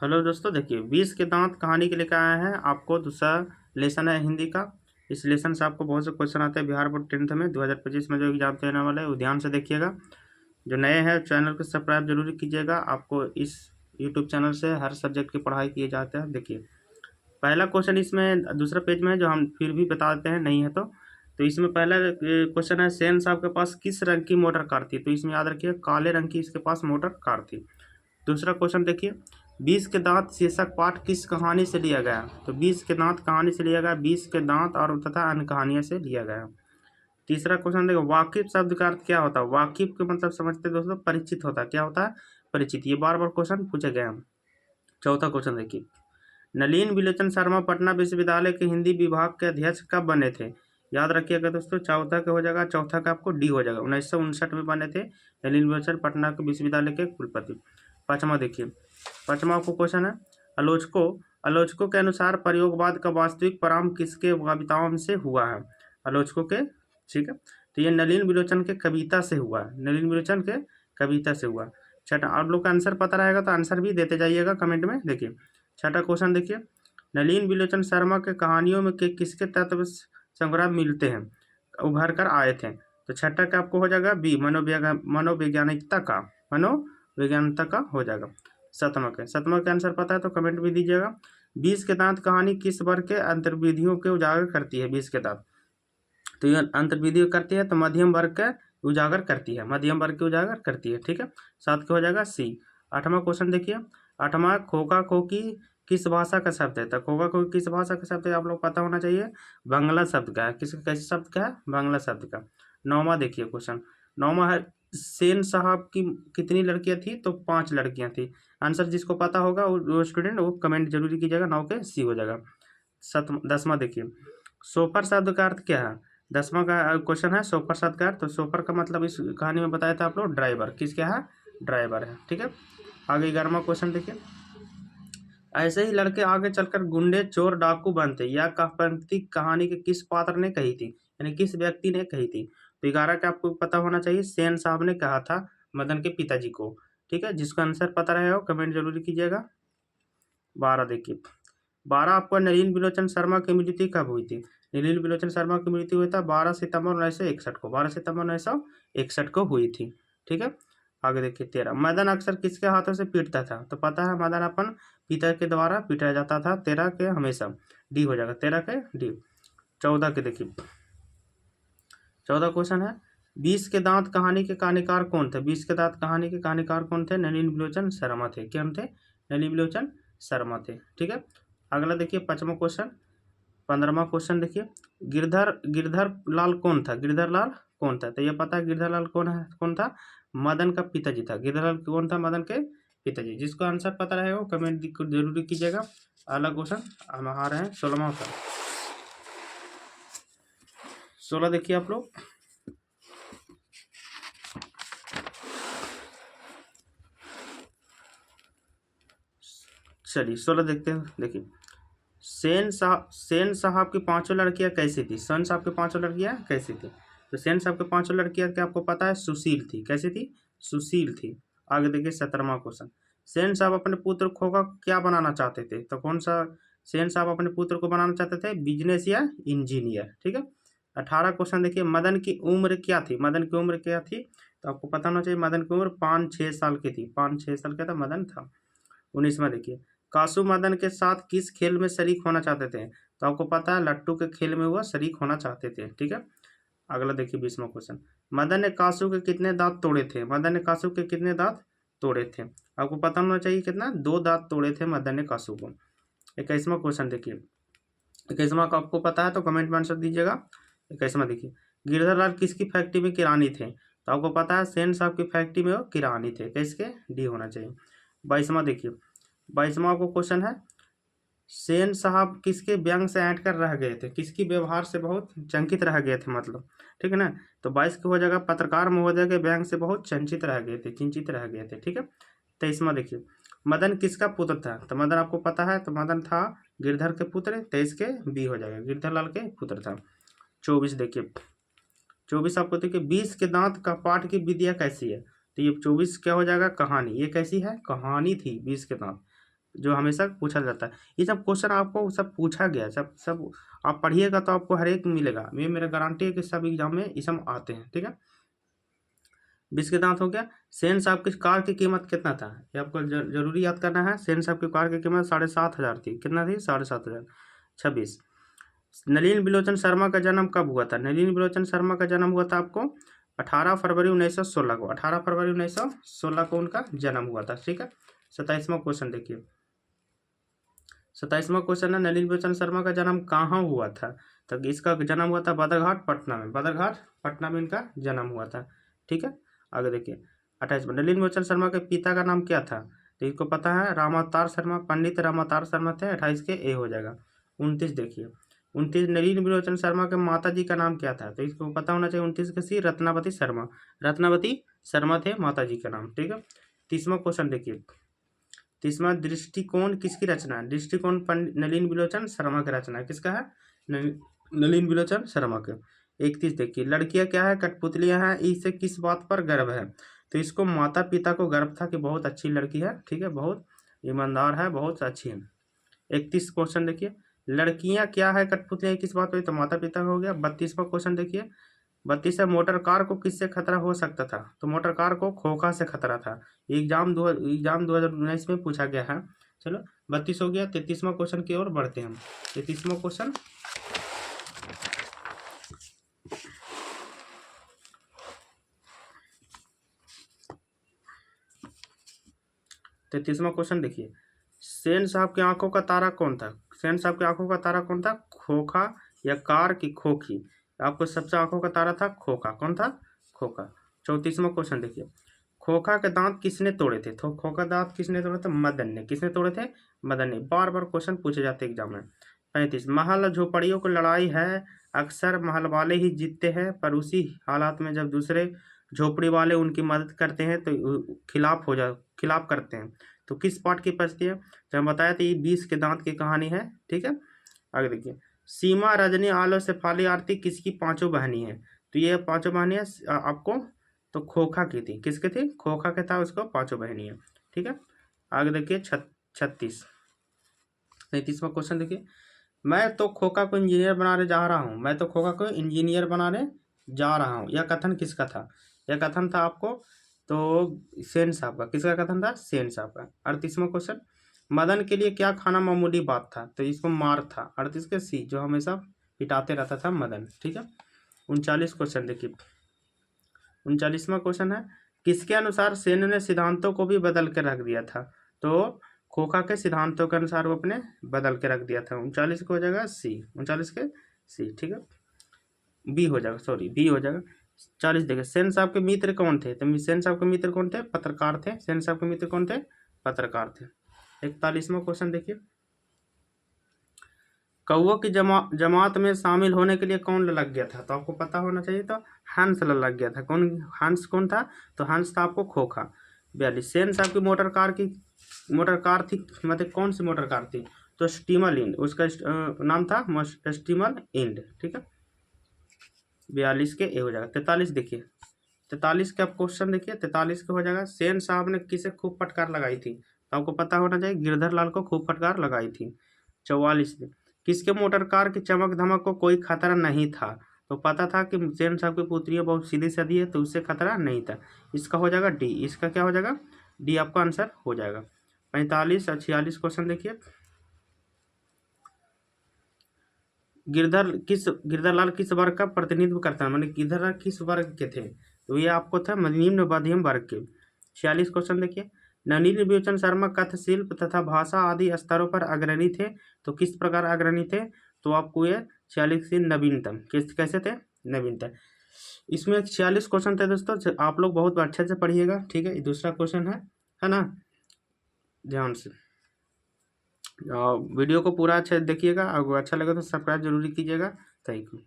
Hello दोस्तों, देखिए 20 के दांत कहानी के लेकर आए हैं। आपको दूसरा लेसन है हिंदी का। इस लेसन से आपको बहुत से क्वेश्चन आते हैं बिहार बोर्ड 10th में 2025 में जो एग्जाम देने वाला है वो ध्यान से देखिएगा। जो नए हैं चैनल को सब्सक्राइब जरूर कीजिएगा। आपको इस यूट्यूब चैनल से हर सब्जेक्ट की पढ़ाई किए जाते हैं। देखिए पहला क्वेश्चन इसमें दूसरा पेज में है जो हम फिर भी बता देते हैं, नहीं है तो इसमें पहला क्वेश्चन है, सेन साहब के पास किस रंग की मोटर कार थी? तो इसमें याद रखिए काले रंग की इसके पास मोटर कार थी। दूसरा क्वेश्चन देखिए, 20 के दांत शीर्षक पाठ किस कहानी से लिया गया? तो 20 के दांत कहानी से लिया गया, 20 के दांत और तथा अन्य कहानियों से लिया गया। तीसरा क्वेश्चन देखो, वाकिफ शब्द का अर्थ क्या होता है? वाकिफ के मतलब समझते हैं दोस्तों, परिचित होता है। क्या होता है? परिचित। ये बार बार क्वेश्चन पूछे गए हैं। चौथा क्वेश्चन देखिए, नलिन विलोचन शर्मा पटना विश्वविद्यालय के हिंदी विभाग के अध्यक्ष कब बने थे? याद रखिएगा दोस्तों, चौथा का हो जाएगा, चौथा का आपको डी हो जाएगा। 1959 में बने थे नलिन विलोचन पटना के विश्वविद्यालय के कुलपति। पांचवा देखिए, पांचवा आपको क्वेश्चन है, आलोचकों आलोचकों के अनुसार प्रयोगवाद का वास्तविक प्रारंभ किसके कविताओं से हुआ है? आलोचकों के, ठीक है, तो ये नलिन विलोचन के कविता से हुआ है। नलिन विलोचन के कविता से हुआ। छठा, आप लोग का आंसर पता रहेगा तो आंसर भी देते जाइएगा कमेंट में। देखिए छठा क्वेश्चन देखिए, नलिन विलोचन शर्मा के कहानियों में किसके तत्व संग्रह मिलते हैं, उभर कर आए थे? तो छठा का आपको हो जाएगा बी, मनोवैज्ञानिकता का हो जाएगा। सतमा के आंसर पता है तो कमेंट भी दीजिएगा। 20 के दांत कहानी किस वर्ग के अंतर्विधियों के उजागर करती है? 20 के दांत, तो ये अंतर्विधि करती है तो मध्यम वर्ग का उजागर करती है, मध्यम वर्ग के उजागर करती है, ठीक है। 7 का हो जाएगा सी। 8वां क्वेश्चन देखिए, 8वां, खोका खोकी किस भाषा का शब्द है? तो खोका खोकी किस भाषा का शब्द है आप लोग पता होना चाहिए, बांग्ला शब्द का है। किस कैसे शब्द का है? बांग्ला शब्द का। 9वां देखिए क्वेश्चन, 9वां है, सेन साहब की कितनी लड़कियां थी? तो 5 लड़कियां थी। आंसर जिसको पता होगा वो स्टूडेंट वो कमेंट जरूर कीजिएगा, 9 के सी हो जाएगा। 10वां देखिए, सोफर शब्द का अर्थ क्या है? 10वां का क्वेश्चन है, सोफर शब्द का अर्थ। तो सोफर का मतलब इस कहानी में बताया था आप लोग, ड्राइवर। किस क्या है? ड्राइवर है, ठीक है। आगे 11वां क्वेश्चन देखिए, ऐसे ही लड़के आगे चलकर गुंडे चोर डाकू बनते, यह पंक्ति कहानी के किस पात्र ने कही थी, यानी किस व्यक्ति ने कही थी? तो 11 का आपको पता होना चाहिए, सेन साहब ने कहा था मदन के पिताजी को, ठीक है। जिसका आंसर पता रहेगा कमेंट जरूर कीजिएगा। 12 देखिए, 12 आपको, नलिन विलोचन शर्मा की मृत्यु कब हुई थी? नलिन विलोचन शर्मा की मृत्यु हुई था 12 सितंबर 1961 को, 12 सितंबर 1961 को हुई थी, ठीक है। आगे देखिए 13, मदन अक्सर किसके हाथों से पीटता था? तो पता है मदन अपन पिता के द्वारा पीटा जाता था। 13 के हमेशा डी हो जाएगा, 13 के डी। 14 के देखिए, 14 क्वेश्चन है, 20 के दांत कहानी के कहानीकार कौन थे? 20 के दांत कहानी के कहानीकार कौन थे? नलिन विलोचन शर्मा थे। कौन थे? नलिन विलोचन शर्मा थे, ठीक है। अगला देखिए 5वां क्वेश्चन, 15वां क्वेश्चन देखिए, गिरधर गिरधर लाल कौन था? गिरधर लाल कौन था? तो ये पता है गिरधर लाल कौन था? मदन का पिताजी था। गिरधर लाल कौन था? मदन के पिताजी। जिसको आंसर पता रहेगा वो कमेंट जरूर कीजिएगा। अगला क्वेश्चन हम आ रहे हैं 16वां का। 16 देखिए आप लोग, चलिए 16 देखते हैं। देखिए, सेन साहब की 5 लड़कियां कैसी थी? सेन साहब की 5 लड़कियां कैसी थी? तो सेन साहब की 5 लड़कियां क्या आपको पता है? सुशील थी। कैसी थी? सुशील थी। आगे देखिए 17वां क्वेश्चन, सेन साहब अपने पुत्र को का क्या बनाना चाहते थे? तो कौन सा सेन साहब अपने पुत्र को बनाना चाहते थे? बिजनेस या इंजीनियर, ठीक है। 18 क्वेश्चन देखिए, मदन की उम्र क्या थी? मदन की उम्र क्या थी? तो आपको पता होना चाहिए मदन की उम्र 5-6 साल की थी। 5-6 साल का था मदन था। 19वां देखिए, कासू मदन के साथ किस खेल में शरीक होना चाहते थे? तो आपको पता है लट्टू के खेल में वो शरीक होना चाहते थे, ठीक है। अगला देखिए 20वां क्वेश्चन, मदन ने कासू के कितने दांत तोड़े थे? मदन ने कासू के कितने दांत तोड़े थे? आपको पता होना चाहिए कितना, 2 दांत तोड़े थे मदन ने कासू को। 21वां क्वेश्चन देखिए, 21वां का आपको पता है तो कमेंट में आंसर दीजिएगा। 21वां देखिए, गिरधर लाल किसकी फैक्ट्री में किरानी थे? तो आपको पता है सेन साहब की फैक्ट्री में वो किरानी थे। किसके? डी होना चाहिए। 22वां देखिए, 22वां को क्वेश्चन है, सेन साहब किसके व्यंग से ऐंठ कर रह गए थे? किसकी व्यवहार से बहुत चंकित रह गए थे मतलब, ठीक है ना। तो 22 को हो जाएगा, पत्रकार महोदय के व्यंग से बहुत चंचित रह गए थे, किंचित रह गए थे, ठीक है। 23वां देखिए, मदन किसका पुत्र था? तो मदन आपको पता है तो मदन था गिरधर के पुत्र। 23 के बी हो जाएगा, गिरधर लाल के पुत्र था। 24 देखिए, 24 आपको देखिए, 20 के दांत का पाठ की विधिया कैसी है? तो ये 24 क्या हो जाएगा? कहानी। ये कैसी है? कहानी थी 20 के दांत। जो हमेशा पूछा जाता है। ये सब क्वेश्चन आपको सब पूछा गया, सब सब आप पढ़िएगा तो आपको हर एक मिलेगा। ये मेरा गारंटी है कि सब एग्जाम में ये सब आते हैं। ठीक है, 20 के दांत हो गया। सेन साहब की कार की कीमत कितना था, ये आपको जरूरी याद करना है। सेन साहब की कार की कीमत 7,500 थी। कितना थी? 7,500। 26, नलिन बिलोचन शर्मा का जन्म कब हुआ था? नलिन बिलोचन शर्मा का जन्म हुआ था आपको 18 फरवरी 1916 को। 18 फरवरी 1916 को उनका जन्म हुआ था। ठीक है, 27वां क्वेश्चन देखिए। 27वां क्वेश्चन है, नलिन बिलोचन शर्मा का जन्म कहाँ हुआ था? तो इसका जन्म हुआ था बदरघाट पटना में। बदरघाट पटना में इनका जन्म हुआ था। ठीक है, आगे देखिए 28वां, नलिन बिलोचन शर्मा के पिता का नाम क्या था? तो इसको पता है, रामावतार शर्मा, पंडित रामावतार शर्मा थे। 28 के ए हो जाएगा। 29 देखिए, 29, नलिन बिलोचन शर्मा के माता जी का नाम क्या था? तो इसको पता होना चाहिए। 29 के सी, रत्नावती शर्मा। रत्नावती शर्मा थे माता जी का नाम। ठीक है, 30वां क्वेश्चन देखिए। 30वां, दृष्टिकोण किसकी रचना है? दृष्टिकोण पंडित नलिन बिलोचन शर्मा की रचना है। किसका है? नलिन बिलोचन शर्मा के। 31 देखिए, लड़कियां क्या है? कठपुतलियां हैं। इसे किस बात पर गर्व है? तो इसको माता पिता को गर्व था कि बहुत अच्छी लड़की है। ठीक है, बहुत ईमानदार है, बहुत अच्छी है। 31 क्वेश्चन देखिए, लड़कियां क्या है? कठपुतलियां किस बात पर? तो माता पिता का हो गया। 32वां क्वेश्चन देखिए। 32 है, मोटर कार को किससे खतरा हो सकता था? तो मोटर कार को खोखा से खतरा था। एग्जाम 2019 में पूछा गया है। चलो 32 हो गया। 33वां क्वेश्चन की ओर बढ़ते हैं हम। 33वां क्वेश्चन, 33वां क्वेश्चन देखिए, सेन साहब की आंखों का तारा कौन था? सेन साहब की आंखों का तारा कौन था? खोखा या कार की खोखी? आपको सबसे आंखों का तारा था खोखा। कौन था? खोखा। 34वां क्वेश्चन देखिए, खोखा के दांत किसने तोड़े थे? तो खोखा दांत किसने तोड़े थे? मदन ने। किसने तोड़े थे? मदन ने। बार बार क्वेश्चन पूछे जाते हैं एग्जाम में। 35, महल झोपड़ियों की लड़ाई है, अक्सर महल वाले ही जीतते हैं, पर उसी हालात में जब दूसरे झोपड़ी वाले उनकी मदद करते हैं तो खिलाफ करते हैं। तो किस पार्ट की पढ़ती है? तो हम बताया था ये 20 के दांत की कहानी है। ठीक है, आगे देखिए, सीमा, रजनी, आलो, शेफाली, आरती किसकी पांचों बहनी है? तो ये पांचों बहनी है आपको, तो खोखा की थी। किसके थी? खोखा के था, उसको पांचों बहनी है। ठीक है, आगे देखिए 36, 33वां क्वेश्चन देखिए, मैं तो खोखा को इंजीनियर बनाने जा रहा हूँ। मैं तो खोखा को इंजीनियर बनाने जा रहा हूँ, यह कथन किसका था? यह कथन था आपको तो सेन साहब का। किसका कथन था? सेन साहब का। 38वां क्वेश्चन, मदन के लिए क्या खाना मामूली बात था? तो इसको मार था। 38 के सी, जो हमेशा पिटाते रहता था मदन। ठीक है, 39 क्वेश्चन देखिए। 39वां क्वेश्चन है, किसके अनुसार सेन ने सिद्धांतों को भी बदल कर रख दिया था? तो खोखा के सिद्धांतों के अनुसार वो अपने बदल के रख दिया था। 39 को हो जाएगा सी। 39 के सी। ठीक है, बी हो जाएगा, सॉरी बी हो जाएगा। 40 देखिए, सेन साहब के मित्र कौन थे? तो सेन साहब के मित्र कौन थे? पत्रकार थे। सेन साहब के मित्र कौन थे? पत्रकार थे। 41वां क्वेश्चन देखिए, कौओं की जमात में शामिल होने के लिए कौन लग गया था? तो आपको पता होना चाहिए। तो हंस लग गया था। कौन हंस? कौन था? तो हंस था आपको खोखा। 42, सेन साहब की मोटर कार थी, मतलब कौन सी मोटर कार थी? तो स्टीमर इंड, उसका नाम था स्टीमर इंड। ठीक है, 42 के ए हो जाएगा। 43 देखिए, 43 का क्वेश्चन देखिए। 43 का हो जाएगा, सेन साहब ने किसे खूब फटकार लगाई थी? तो आपको पता होना चाहिए, गिरधर लाल को खूब फटकार लगाई थी। 44, किसके मोटर कार की चमक धमक को कोई खतरा नहीं था? तो पता था कि सेन साहब की पुत्रियां बहुत सीधी सादी है, तो उससे खतरा नहीं था। इसका हो जाएगा डी। इसका क्या हो जाएगा? डी आपका आंसर हो जाएगा। 45 और 46 क्वेश्चन देखिए, गिरधरलाल किस वर्ग का प्रतिनिधित्व करता है? माने गिरधरलाल किस वर्ग के थे? तो ये आपको था निम्न मध्यम वर्ग के। 46 क्वेश्चन देखिए, नलिनी बिलोचन शर्मा कथ शिल्प तथा भाषा आदि स्तरों पर अग्रणी थे। तो किस प्रकार अग्रणी थे? तो आपको ये 46 से नवीनतम कैसे थे? नवीनतम। इसमें 46 क्वेश्चन थे दोस्तों, आप लोग बहुत अच्छे से पढ़िएगा। ठीक है, दूसरा क्वेश्चन है ना, ध्यान से वीडियो को पूरा अच्छे से देखिएगा। अगर अच्छा लगे तो सब्सक्राइब जरूर कीजिएगा। Thank you.